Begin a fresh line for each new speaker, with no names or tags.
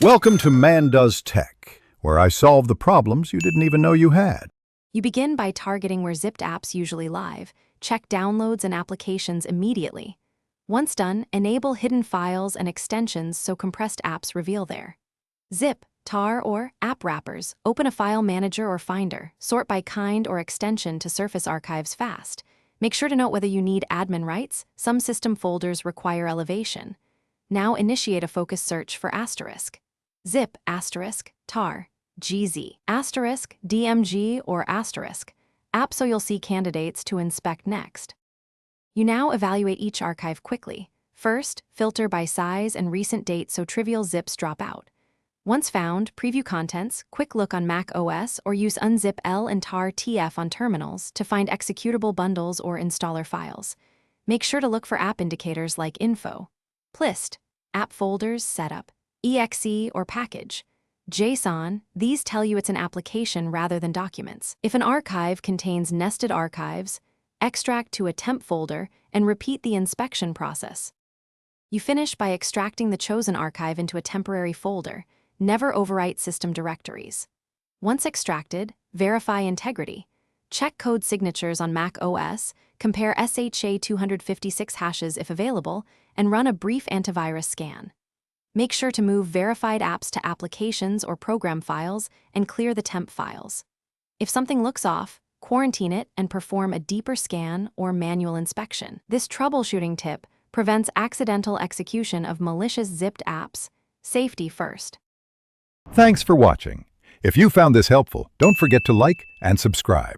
Welcome to Man Does Tech, where I solve the problems you didn't even know you had.
You begin by targeting where zipped apps usually live. Check downloads and applications immediately. Once done, enable hidden files and extensions so compressed apps reveal there. Zip, tar, or app wrappers. Open a file manager or finder. Sort by kind or extension to surface archives fast. Make sure to note whether you need admin rights. Some system folders require elevation. Now initiate a focus search for asterisk. Zip, asterisk, tar, GZ, asterisk, DMG, or asterisk, app so you'll see candidates to inspect next. You now evaluate each archive quickly. First, filter by size and recent date so trivial zips drop out. Once found, preview contents, quick look on Mac OS, or use unzip L and tar TF on terminals to find executable bundles or installer files. Make sure to look for app indicators like info, plist, app folders, setup, exe, or package. JSON, these tell you it's an application rather than documents. If an archive contains nested archives, extract to a temp folder and repeat the inspection process. You finish by extracting the chosen archive into a temporary folder. Never overwrite system directories. Once extracted, verify integrity. Check code signatures on Mac OS, compare SHA-256 hashes if available, and run a brief antivirus scan. Make sure to move verified apps to applications or program files and clear the temp files. If something looks off, quarantine it and perform a deeper scan or manual inspection. This troubleshooting tip prevents accidental execution of malicious zipped apps. Safety first.
Thanks for watching. If you found this helpful, don't forget to like and subscribe.